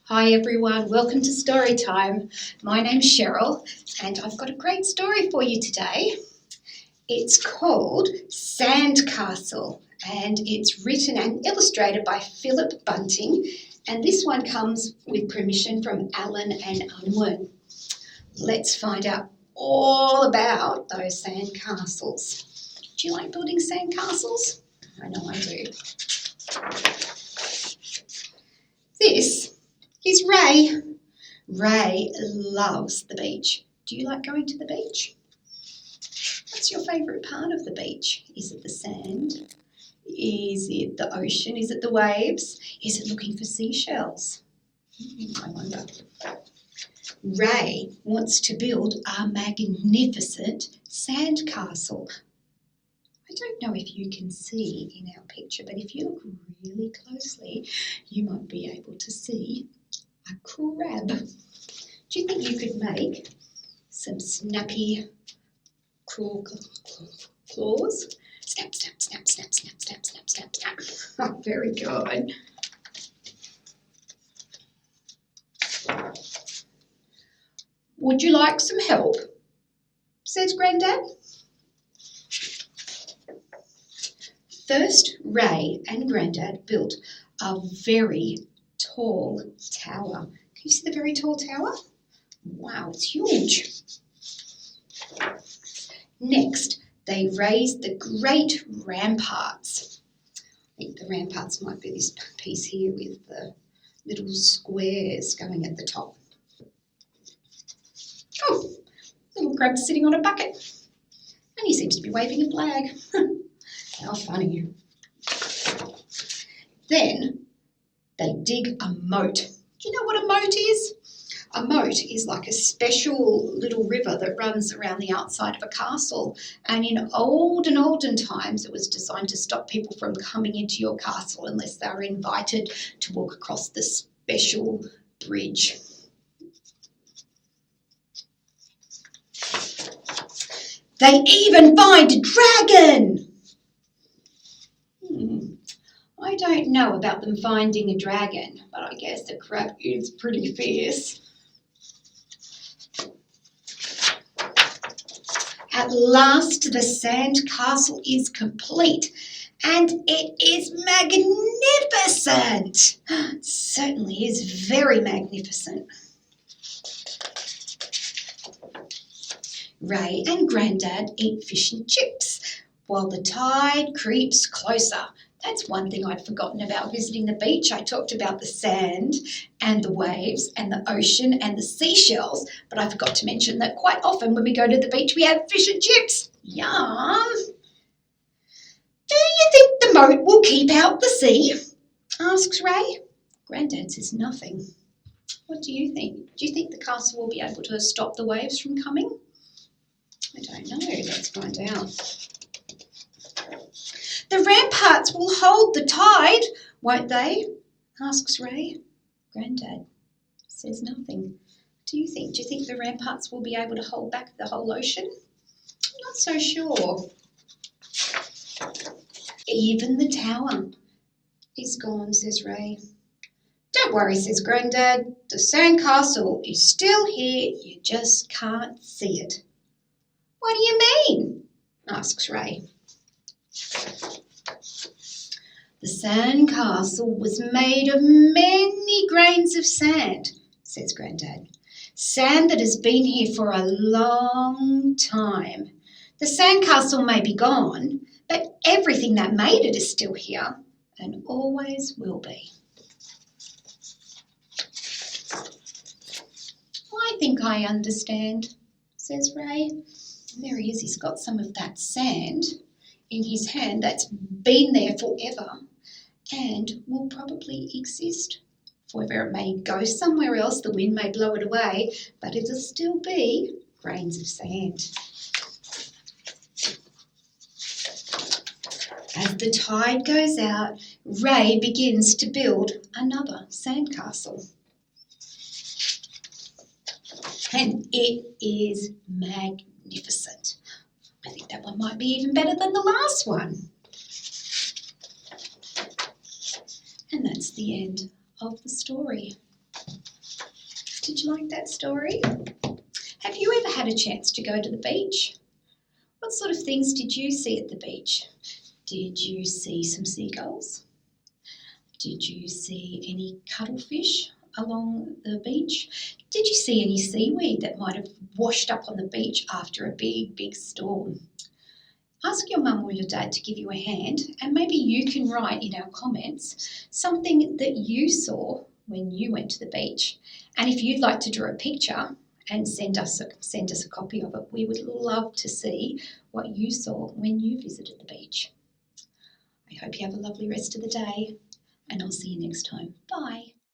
Hi everyone, welcome to Story Time. My name's Cheryl and I've got a great story for you today. It's called Sandcastle and it's written and illustrated by Philip Bunting, and this one comes with permission from Allen and Unwin. Let's find out all about those sandcastles. Do you like building sandcastles? I know I do. This is Rae. Rae loves the beach. Do you like going to the beach? What's your favourite part of the beach? Is it the sand? Is it the ocean? Is it the waves? Is it looking for seashells? I wonder. Rae wants to build a magnificent sandcastle. I don't know if you can see in our picture, but if you look really closely, you might be able to see a crab. Do you think you could make some snappy claws? Snap, snap, snap, snap, snap, snap, snap, snap, snap. Oh, very good. Would you like some help? Says Grandad. First, Rae and Grandad built a very tall tower. Can you see the very tall tower? Wow, it's huge. Next, they raised the great ramparts. I think the ramparts might be this piece here with the little squares going at the top. Oh, little crab sitting on a bucket. And he seems to be waving a flag. How funny. Then they dig a moat. Do you know what a moat is? A moat is like a special little river that runs around the outside of a castle. And in olden times, it was designed to stop people from coming into your castle unless they were invited to walk across the special bridge. They even find a dragon. I don't know about them finding a dragon, but I guess the crab is pretty fierce. At last, the sandcastle is complete, and it is magnificent. Certainly is very magnificent. Rae and Grandad eat fish and chips while the tide creeps closer. That's one thing I'd forgotten about visiting the beach. I talked about the sand and the waves and the ocean and the seashells, but I forgot to mention that quite often when we go to the beach we have fish and chips. Yum! Do you think the moat will keep out the sea? Asks Rae. Grandad says nothing. What do you think? Do you think the castle will be able to stop the waves from coming? I don't know. Let's find out. The ramparts will hold the tide, won't they? Asks Rae. Grandad says nothing. Do you think the ramparts will be able to hold back the whole ocean? I'm not so sure. Even the tower is gone, says Rae. Don't worry, says Grandad. The sandcastle is still here. You just can't see it. What do you mean? Asks Rae. The sandcastle was made of many grains of sand, says Grandad. Sand that has been here for a long time. The sandcastle may be gone, but everything that made it is still here and always will be. I think I understand, says Rae. There he is. He's got some of that sand in his hand that's been there forever and will probably exist forever. It may go somewhere else, the wind may blow it away, but it'll still be grains of sand. As the tide goes out, Rae begins to build another sandcastle. And it is magnificent. I think that one might be even better than the last one. And that's the end of the story. Did you like that story? Have you ever had a chance to go to the beach? What sort of things did you see at the beach? Did you see some seagulls? Did you see any cuttlefish along the beach? Did you see any seaweed that might have washed up on the beach after a big, big storm? Ask your mum or your dad to give you a hand, and maybe you can write in our comments something that you saw when you went to the beach. And if you'd like to draw a picture and send us a copy of it, we would love to see what you saw when you visited the beach. I hope you have a lovely rest of the day, and I'll see you next time. Bye.